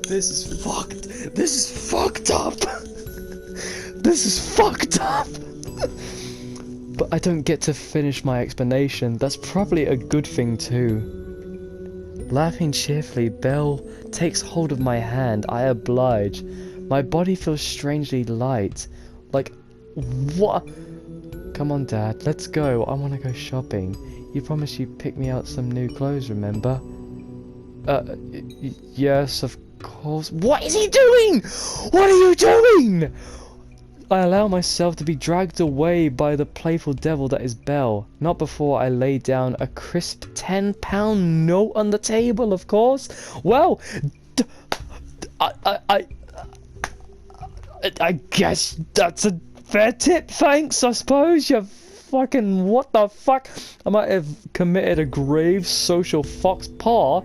This is fucked. This is fucked up. This is fucked up. But I don't get to finish my explanation. That's probably a good thing too. Laughing cheerfully, Belle takes hold of my hand. I oblige. My body feels strangely light. Like, what? Come on, Dad, let's go. I want to go shopping. You promised you'd pick me out some new clothes, remember? Yes, of course. What is he doing? What are you doing? I allow myself to be dragged away by the playful devil that is Belle. Not before I lay down a crisp £10 note on the table, of course. Well, I guess that's a fair tip, thanks, I suppose. You fucking what the fuck? I might have committed a grave social fox paw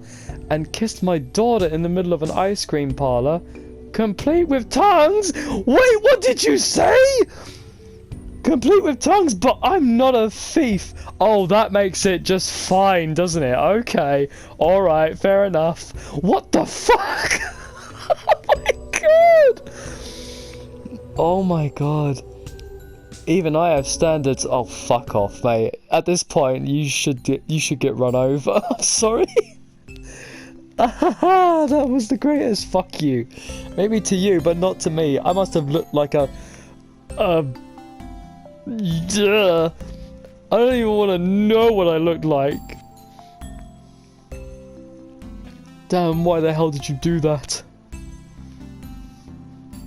and kissed my daughter in the middle of an ice cream parlor, complete with tongues. Wait, what did you say? Complete with tongues, but I'm not a thief. Oh, that makes it just fine, doesn't it? Okay, alright, fair enough. What the fuck? Oh my god! Oh my god. Even I have standards. Oh, fuck off, mate. At this point, you should get run over. I'm sorry. That was the greatest fuck you. Maybe to you, but not to me. I must have looked like a... I don't even want to know what I looked like. Damn, why the hell did you do that?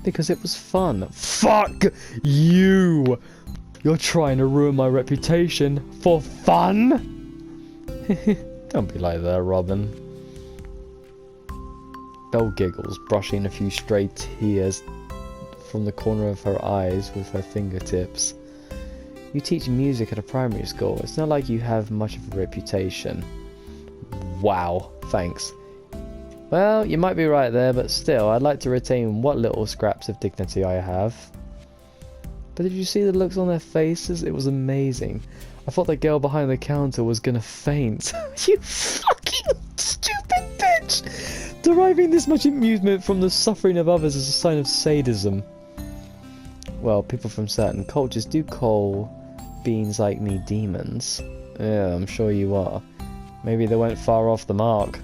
Because it was fun. Fuck you! You're trying to ruin my reputation for fun? Don't be like that, Robin. Belle giggles, brushing a few stray tears from the corner of her eyes with her fingertips. You teach music at a primary school. It's not like you have much of a reputation. Wow, thanks. Well, you might be right there, but still, I'd like to retain what little scraps of dignity I have. But did you see the looks on their faces? It was amazing. I thought the girl behind the counter was gonna faint. You fucking stupid bitch! Deriving this much amusement from the suffering of others is a sign of sadism. Well, people from certain cultures do call beings like me demons. Yeah, I'm sure you are. Maybe they went far off the mark.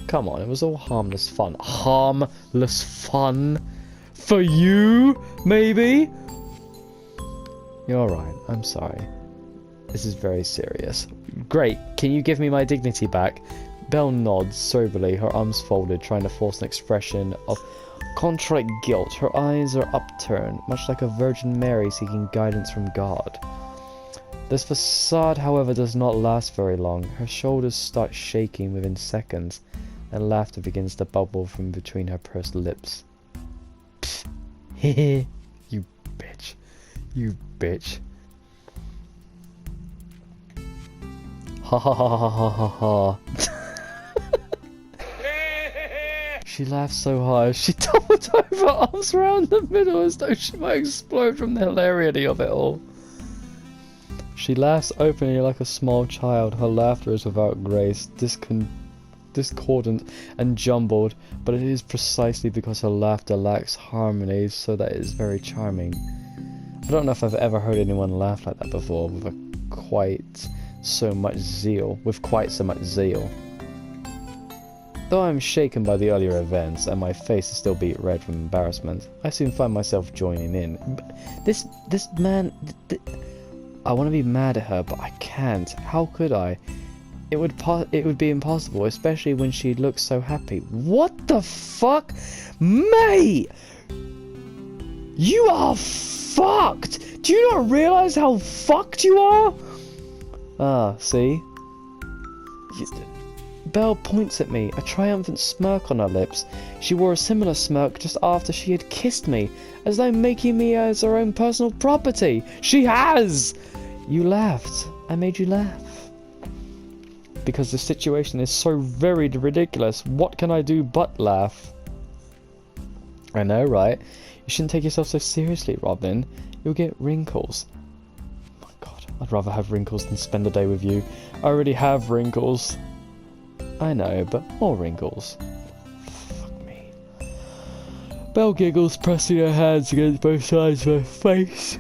Come on, it was all harmless fun. Harmless fun? For you, maybe? You're right, I'm sorry. This is very serious. Great, can you give me my dignity back? Belle nods soberly, her arms folded, trying to force an expression of contrite guilt. Her eyes are upturned, much like a Virgin Mary seeking guidance from God. This facade, however, does not last very long. Her shoulders start shaking within seconds, and laughter begins to bubble from between her pursed lips. Hehe, you bitch. You bitch. Ha ha ha ha ha ha ha. She laughed so hard, she toppled over, arms around the middle as though she might explode from the hilarity of it all. She laughs openly like a small child. Her laughter is without grace, discordant and jumbled, but it is precisely because her laughter lacks harmony, so that it is very charming. I don't know if I've ever heard anyone laugh like that before, with quite so much zeal. Though I am shaken by the earlier events, and my face is still beet red from embarrassment, I soon find myself joining in. This man... I want to be mad at her, but I can't. How could I? It would be impossible, especially when she looks so happy. What the fuck? Mate! You are fucked! Do you not realize how fucked you are? Ah, see? Belle points at me, a triumphant smirk on her lips. She wore a similar smirk just after she had kissed me, as though making me as her own personal property. She has! You laughed. I made you laugh. Because the situation is so very ridiculous. What can I do but laugh? I know, right? You shouldn't take yourself so seriously, Robin. You'll get wrinkles. Oh my god, I'd rather have wrinkles than spend a day with you. I already have wrinkles. I know, but more wrinkles. Fuck me. Belle giggles, pressing her hands against both sides of her face.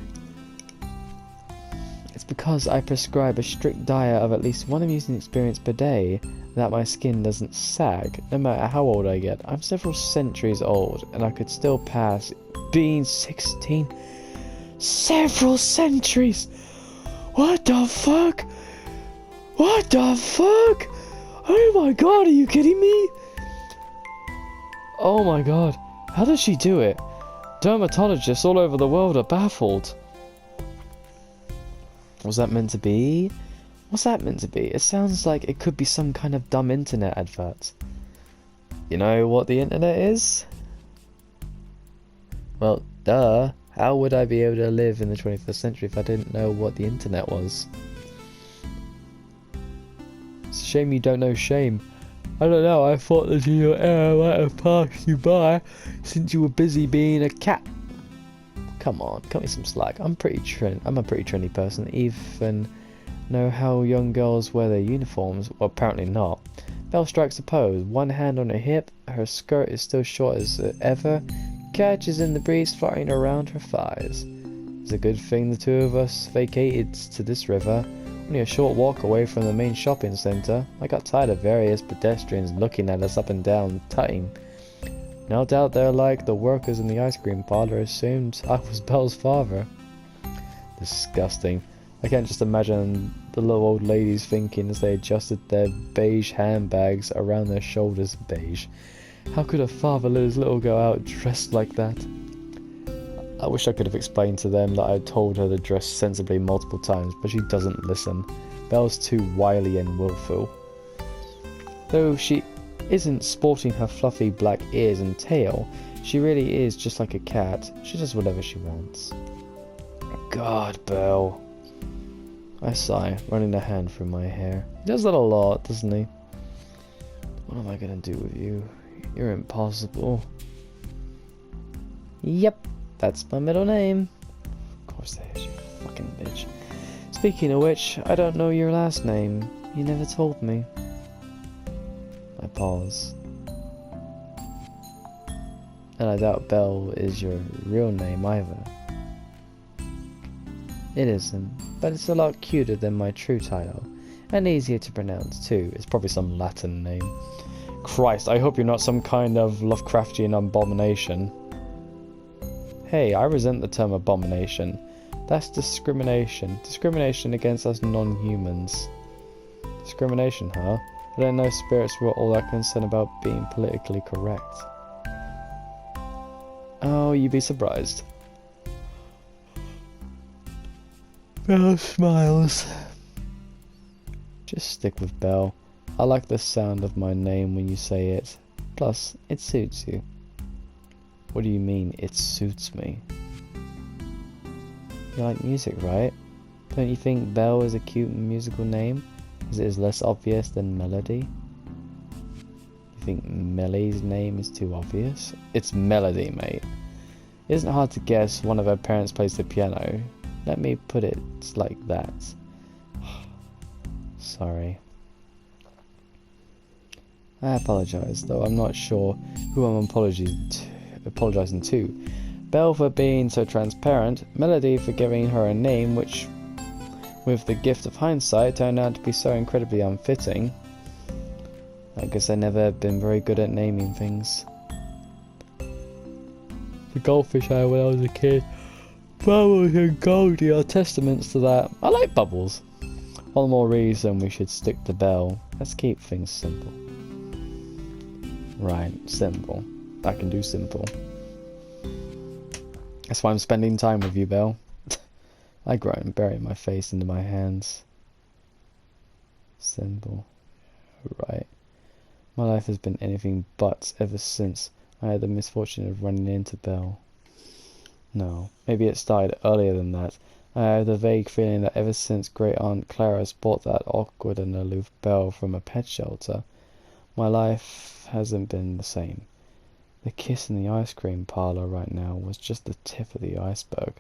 It's because I prescribe a strict diet of at least one amusing experience per day that my skin doesn't sag, no matter how old I get. I'm several centuries old, and I could still pass being 16. Several centuries! What the fuck? What the fuck? Oh my god, are you kidding me? Oh my god, how does she do it? Dermatologists all over the world are baffled. Was that meant to be? What's that meant to be? It sounds like it could be some kind of dumb internet advert. You know what the internet is? Well, duh. How would I be able to live in the 21st century if I didn't know what the internet was? It's a shame you don't know shame. I don't know, I thought that your era might have passed you by since you were busy being a cat. Come on, cut me some slack. I'm a pretty trendy person, even know how young girls wear their uniforms. Well, apparently not. Belle strikes a pose, one hand on her hip, her skirt is still short as ever, catches in the breeze fluttering around her thighs. It's a good thing the two of us vacated to this river, only a short walk away from the main shopping centre. I got tired of various pedestrians looking at us up and down, tutting. No doubt they're like the workers in the ice cream parlour assumed I was Belle's father. Disgusting. I can't just imagine the little old ladies thinking as they adjusted their beige handbags around their shoulders. Beige. How could a father let his little girl out dressed like that? I wish I could have explained to them that I had told her to dress sensibly multiple times, but she doesn't listen. Belle's too wily and willful. Though she isn't sporting her fluffy black ears and tail, she really is just like a cat. She does whatever she wants. God, Belle. I sigh, running a hand through my hair. He does that a lot, doesn't he? What am I gonna do with you? You're impossible. Yep, that's my middle name. Of course it is, you fucking bitch. Speaking of which, I don't know your last name. You never told me. I pause. And I doubt Belle is your real name either. It isn't, but it's a lot cuter than my true title, and easier to pronounce too. It's probably some Latin name. Christ, I hope you're not some kind of Lovecraftian abomination. Hey, I resent the term abomination. That's discrimination. Discrimination against us non-humans. Discrimination, huh? I didn't know spirits were all that concerned about being politically correct. Oh, you'd be surprised. Belle smiles. Just stick with Belle. I like the sound of my name when you say it. Plus, it suits you. What do you mean, it suits me? You like music, right? Don't you think Belle is a cute musical name, as it is less obvious than Melody? You think Melly's name is too obvious? It's Melody, mate. It isn't hard to guess one of her parents plays the piano. Let me put it like that. Sorry. I apologise, though I'm not sure who I'm apologising to. Belle for being so transparent, Melody for giving her a name which, with the gift of hindsight, turned out to be so incredibly unfitting. I guess I've never been very good at naming things. The goldfish I had when I was a kid, Bubbles and Goldie are testaments to that. I like Bubbles. All the more reason we should stick to Belle. Let's keep things simple. Right, simple. I can do simple. That's why I'm spending time with you, Belle. I groan, burying my face into my hands. Simple. Right. My life has been anything but ever since I had the misfortune of running into Belle. No, maybe it started earlier than that. I have the vague feeling that ever since Great Aunt Clara bought that awkward and aloof Belle from a pet shelter, my life hasn't been the same. The kiss in the ice cream parlour right now was just the tip of the iceberg.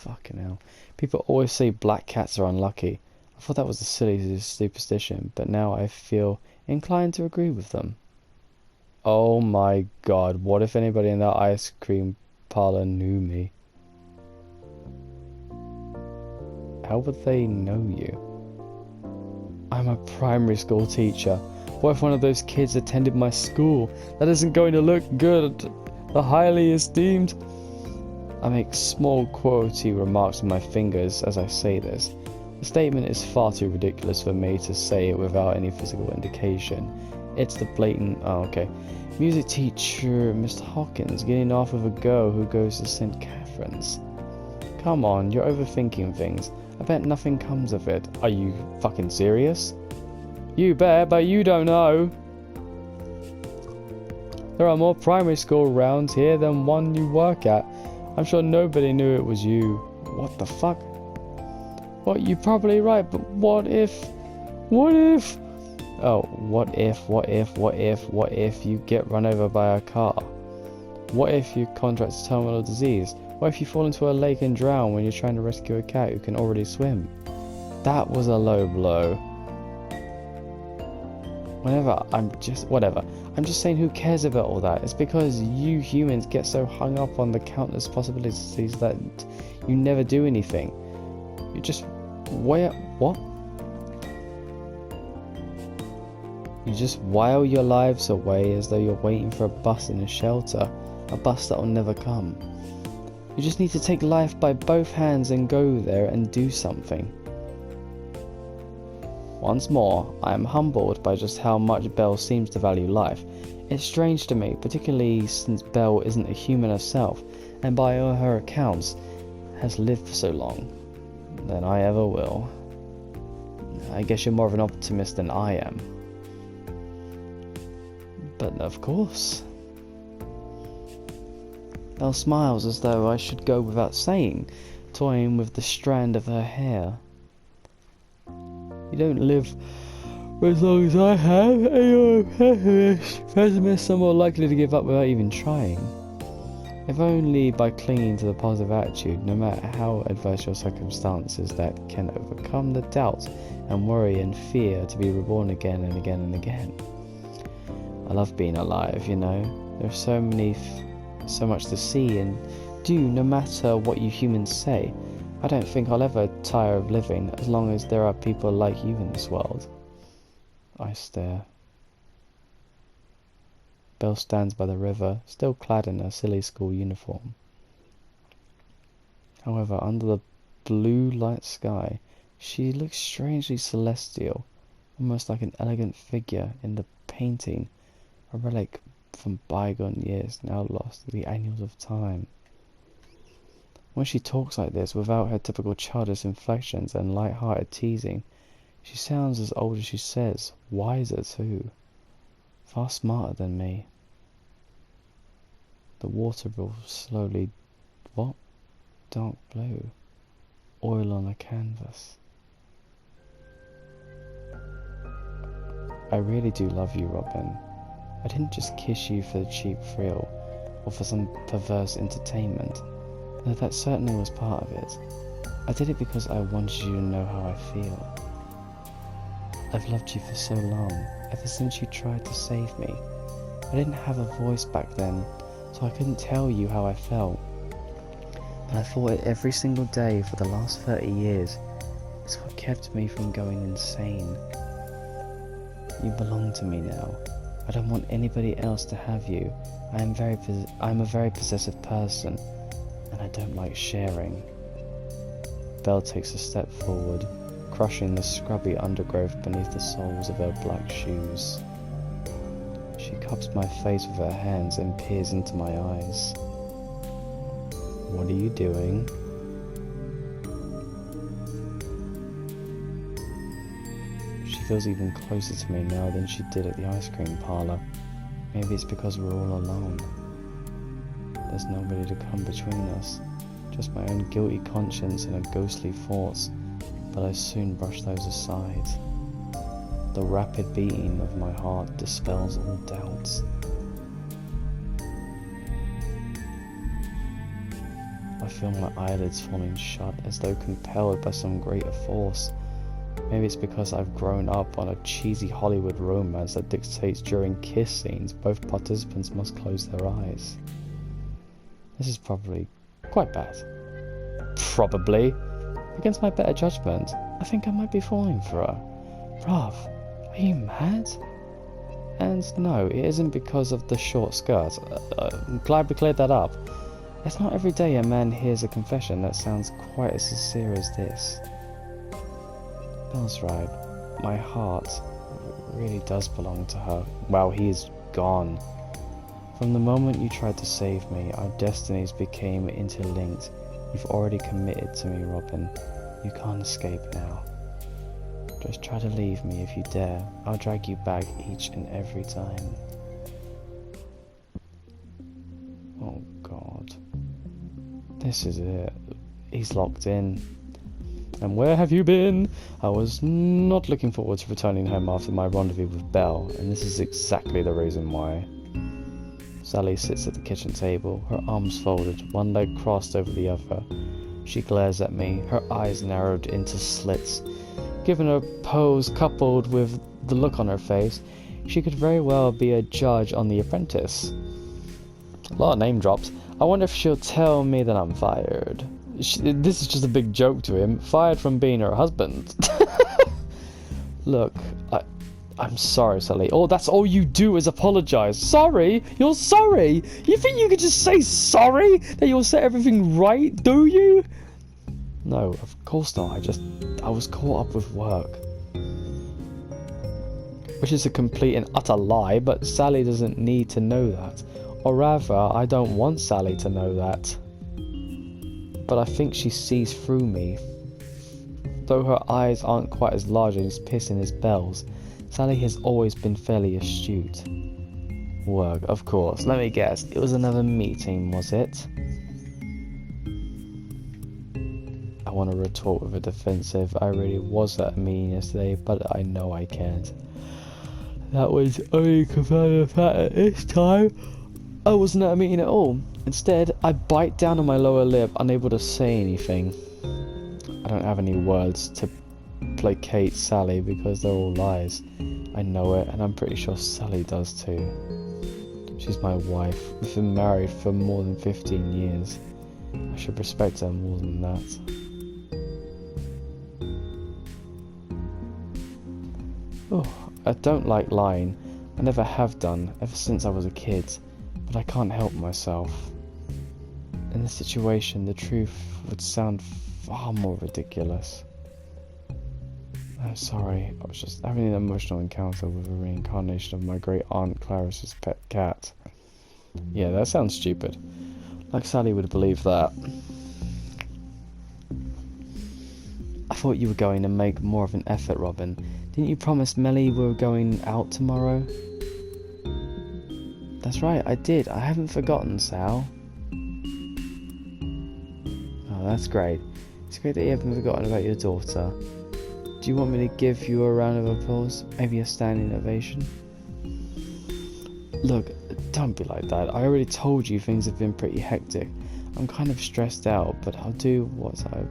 Fucking hell. People always say black cats are unlucky. I thought that was a silly superstition, but now I feel inclined to agree with them. Oh my god, what if anybody in that ice cream parlor knew me? How would they know you? I'm a primary school teacher. What if one of those kids attended my school? That isn't going to look good. The highly esteemed. I make small quotey remarks with my fingers as I say this. The statement is far too ridiculous for me to say it without any physical indication. It's the blatant, music teacher Mr. Hawkins getting off with a girl who goes to St. Catherine's. Come on, you're overthinking things. I bet nothing comes of it. Are you fucking serious? You bet, but you don't know. There are more primary school rounds here than one you work at. I'm sure nobody knew it was you. What the fuck? Well, you're probably right, but what if? Oh, what if you get run over by a car? What if you contract a terminal disease? What if you fall into a lake and drown when you're trying to rescue a cat who can already swim? That was a low blow. Whatever. I'm just saying, who cares about all that? It's because you humans get so hung up on the countless possibilities that you never do anything. You just what? You just while your lives away as though you're waiting for a bus in a shelter, a bus that will never come. You just need to take life by both hands and go there and do something. Once more, I am humbled by just how much Belle seems to value life. It's strange to me, particularly since Belle isn't a human herself, and by all her accounts, has lived for so long than I ever will. I guess you're more of an optimist than I am. But of course. Belle smiles as though I should go without saying, toying with the strand of her hair. You don't live for as long as I have, and you're a pessimist. Pessimists are more likely to give up without even trying. If only by clinging to the positive attitude, no matter how adverse your circumstances, that can overcome the doubt and worry and fear to be reborn again and again and again. I love being alive, you know. There's so much to see and do, no matter what you humans say. I don't think I'll ever tire of living as long as there are people like you in this world. I stare. Belle stands by the river, still clad in her silly school uniform. However, under the blue light sky, she looks strangely celestial, almost like an elegant figure in the painting, a relic from bygone years now lost to the annals of time. When she talks like this, without her typical childish inflections and light-hearted teasing, she sounds as old as she says, wiser too, far smarter than me. The water will slowly... What? Dark blue. Oil on a canvas. I really do love you, Robin. I didn't just kiss you for the cheap thrill, or for some perverse entertainment. No, that certainly was part of it. I did it because I wanted you to know how I feel. I've loved you for so long, ever since you tried to save me. I didn't have a voice back then, so I couldn't tell you how I felt. But I thought it every single day for the last 30 years. It's what kept me from going insane. You belong to me now. I don't want anybody else to have you. I'm a very possessive person, and I don't like sharing. Belle takes a step forward, crushing the scrubby undergrowth beneath the soles of her black shoes. She cups my face with her hands and peers into my eyes. What are you doing? She feels even closer to me now than she did at the ice cream parlor. Maybe it's because we're all alone. There's nobody to come between us, just my own guilty conscience and her ghostly thoughts, but I soon brush those aside. The rapid beating of my heart dispels all doubts. I feel my eyelids falling shut as though compelled by some greater force. Maybe it's because I've grown up on a cheesy Hollywood romance that dictates during kiss scenes both participants must close their eyes. This is probably quite bad. Probably. Against my better judgment, I think I might be falling for her. Rob, are you mad? And no, it isn't because of the short skirt. I'm glad we cleared that up. It's not every day a man hears a confession that sounds quite as sincere as this. Bill's right. My heart really does belong to her. Well, he's gone. From the moment you tried to save me, our destinies became interlinked. You've already committed to me, Robin. You can't escape now. Just try to leave me if you dare. I'll drag you back each and every time. Oh God. This is it. He's locked in. And where have you been? I was not looking forward to returning home after my rendezvous with Belle, and this is exactly the reason why. Sally sits at the kitchen table, her arms folded, one leg crossed over the other. She glares at me, her eyes narrowed into slits. Given her pose coupled with the look on her face, she could very well be a judge on The Apprentice. A lot of name drops. I wonder if she'll tell me that I'm fired. This is just a big joke to him. Fired from being her husband. Look, I'm sorry, Sally. Oh, that's all you do is apologize. Sorry? You're sorry? You think you could just say sorry? That you'll set everything right, do you? No, of course not. I was caught up with work. Which is a complete and utter lie, but Sally doesn't need to know that. Or rather, I don't want Sally to know that. But I think she sees through me. Though her eyes aren't quite as large and as piercing as Belle's, Sally has always been fairly astute. Work, of course. Let me guess, it was another meeting, was it? I want to retort with a defensive, I really was at a meeting yesterday, but I know I can't. That was only confirmed the fact at this time I wasn't at a meeting at all. Instead, I bite down on my lower lip, unable to say anything. I don't have any words to placate Sally because they're all lies. I know it, and I'm pretty sure Sally does too. She's my wife. We've been married for more than 15 years. I should respect her more than that. Oh, I don't like lying. I never have done, ever since I was a kid. But I can't help myself. In this situation, the truth would sound far more ridiculous. I'm sorry, I was just having an emotional encounter with a reincarnation of my great aunt Clarice's pet cat. Yeah, that sounds stupid. Like Sally would believe that. I thought you were going to make more of an effort, Robin. Didn't you promise Melly we were going out tomorrow? That's right, I did. I haven't forgotten, Sal. Oh, that's great. It's great that you haven't forgotten about your daughter. Do you want me to give you a round of applause? Maybe a standing ovation? Look, don't be like that. I already told you things have been pretty hectic. I'm kind of stressed out, but I'll do what? I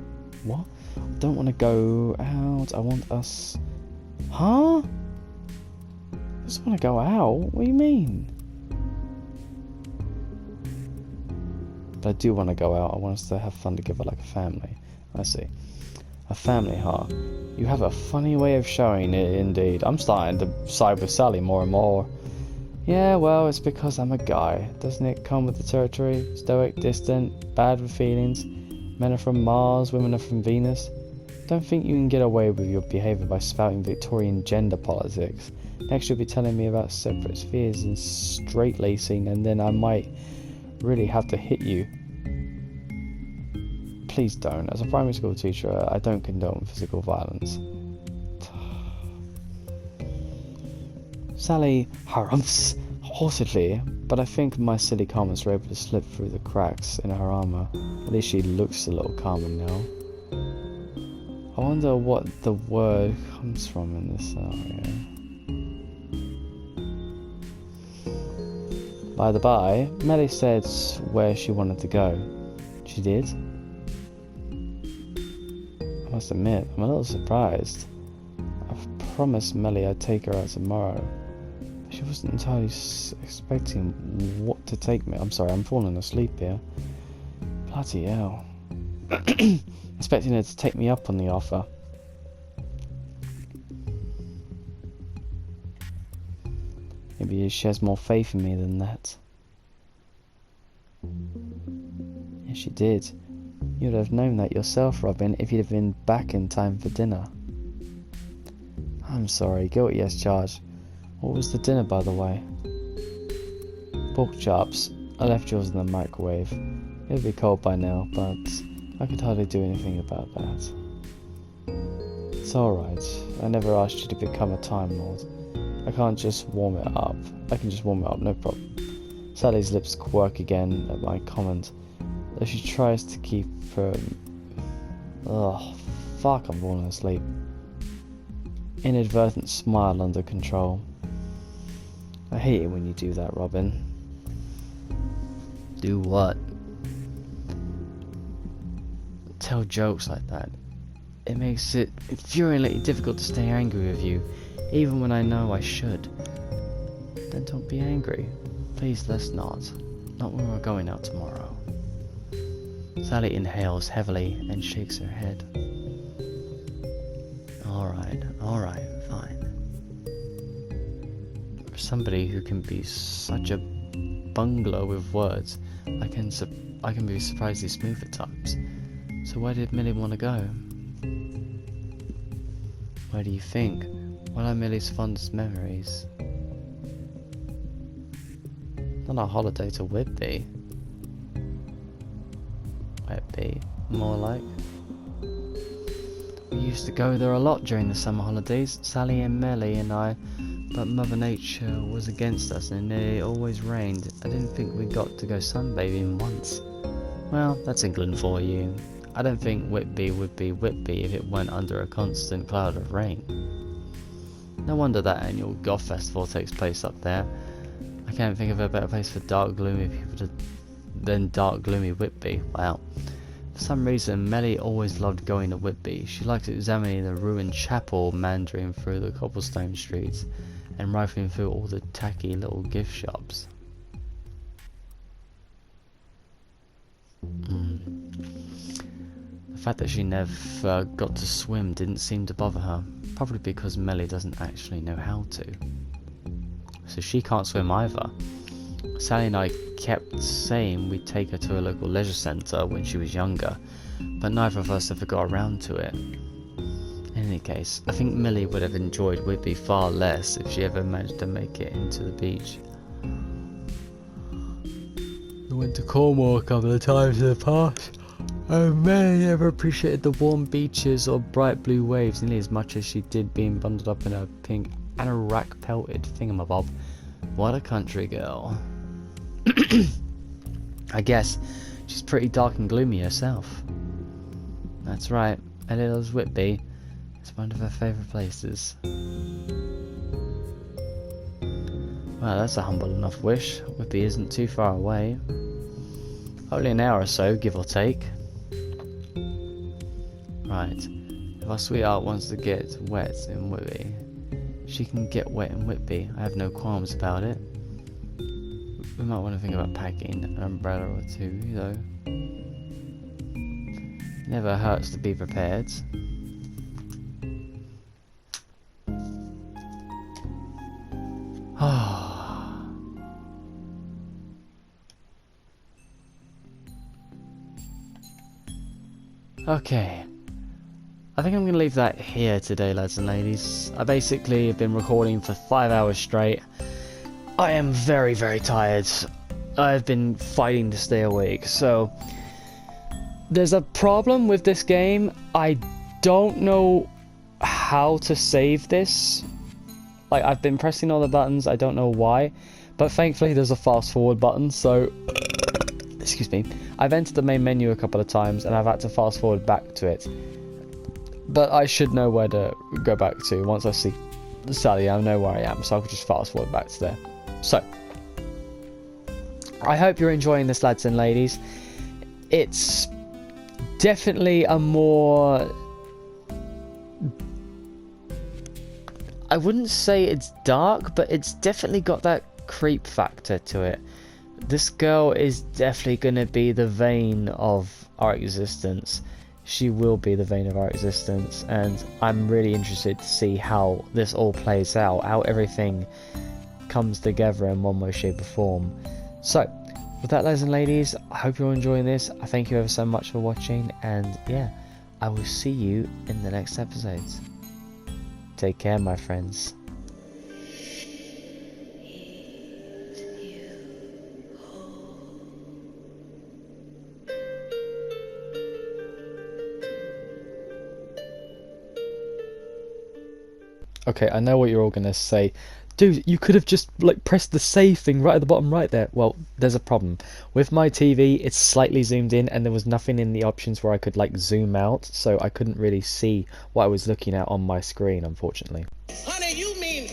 don't want to go out. I want us... Huh? I just want to go out? What do you mean? But I do want to go out. I want us to have fun together like a family. I see. A family, huh? You have a funny way of showing it, indeed. I'm starting to side with Sally more and more. Yeah, well, it's because I'm a guy. Doesn't it come with the territory? Stoic, distant, bad with feelings. Men are from Mars, women are from Venus. Don't think you can get away with your behaviour by spouting Victorian gender politics. Next you'll be telling me about separate spheres and straight-lacing, and then I might really have to hit you. Please don't. As a primary school teacher, I don't condone physical violence. Sally harumphs haughtily, but I think my silly comments were able to slip through the cracks in her armour. At least she looks a little calmer now. I wonder what the word comes from in this scenario. By the by, Melly said where she wanted to go. She did? I must admit, I'm a little surprised. I promised Melly I'd take her out tomorrow. She wasn't entirely expecting what to take me. I'm sorry, I'm falling asleep here. Bloody hell. Expecting her to take me up on the offer. Maybe she has more faith in me than that. Yes, she did. You'd have known that yourself, Robin, if you'd have been back in time for dinner. I'm sorry, guilty as charged. What was the dinner, by the way? Pork chops. I left yours in the microwave. It'll be cold by now, but I could hardly do anything about that. It's alright. I never asked you to become a Time Lord. I can't just warm it up. I can just warm it up, no problem. Sally's lips quirk again at my comment, though she tries to keep her... Ugh, fuck, I'm falling asleep. Inadvertent smile under control. I hate it when you do that, Robin. Do what? Tell jokes like that. It makes it infuriatingly difficult to stay angry with you, even when I know I should. Then don't be angry. Please, let's not. Not when we're going out tomorrow. Sally inhales heavily and shakes her head. Alright, fine. For somebody who can be such a bungler with words, I can be surprisingly smooth at times. So where did Millie want to go? Where do you think? What are Millie's fondest memories? Not a holiday to Whitby. Whitby, more like. We used to go there a lot during the summer holidays, Sally and Melly and I, but Mother Nature was against us and it always rained. I didn't think we got to go sunbathing once. Well, that's England for you. I don't think Whitby would be Whitby if it went under a constant cloud of rain. No wonder that annual goth festival takes place up there. I can't think of a better place for dark, gloomy people than dark, gloomy Whitby. Wow. For some reason, Melly always loved going to Whitby. She liked examining the ruined chapel, meandering through the cobblestone streets, and rifling through all the tacky little gift shops. The fact that she never got to swim didn't seem to bother her, probably because Melly doesn't actually know how to. So she can't swim either. Sally and I kept saying we'd take her to a local leisure centre when she was younger, but neither of us ever got around to it. In any case, I think Millie would have enjoyed Whitby far less if she ever managed to make it into the beach. I went to Cornwall a couple of times in the past. I may never appreciated the warm beaches or bright blue waves nearly as much as she did being bundled up in a pink anorak pelted thingamabob. What a country girl. I guess she's pretty dark and gloomy herself. That's right, Ellie loves Whitby. It's one of her favourite places. Well, that's a humble enough wish. Whitby isn't too far away. Only an hour or so, give or take. Right, if our sweetheart wants to get wet in Whitby, she can get wet in Whitby. I have no qualms about it. We might want to think about packing an umbrella or two, though. Never hurts to be prepared. Okay. I think I'm going to leave that here today, lads and ladies. I basically have been recording for 5 hours straight. I am very, very tired. I've been fighting to stay awake, so there's a problem with this game. I don't know how to save this. Like, I've been pressing all the buttons, I don't know why, but thankfully there's a fast forward button, so excuse me. I've entered the main menu a couple of times and I've had to fast forward back to it. But I should know where to go back to. Once I see Sally, I know where I am, so I could just fast forward back to there. So, I hope you're enjoying this, lads and ladies. It's definitely a more I wouldn't say it's dark, but it's definitely got that creep factor to it. This girl is definitely going to be the vein of our existence. She will be the vein of our existence, and I'm really interested to see how this all plays out, how everything comes together in one way, shape or form. So, with that, ladies and ladies, I hope you're enjoying this. I thank you ever so much for watching, and yeah, I will see you in the next episodes. Take care, my friends. Okay, I know what you're all gonna say. Dude, you could have just like pressed the save thing right at the bottom right there. Well, there's a problem. With my TV, it's slightly zoomed in and there was nothing in the options where I could like zoom out, so I couldn't really see what I was looking at on my screen, unfortunately. Honey, you mean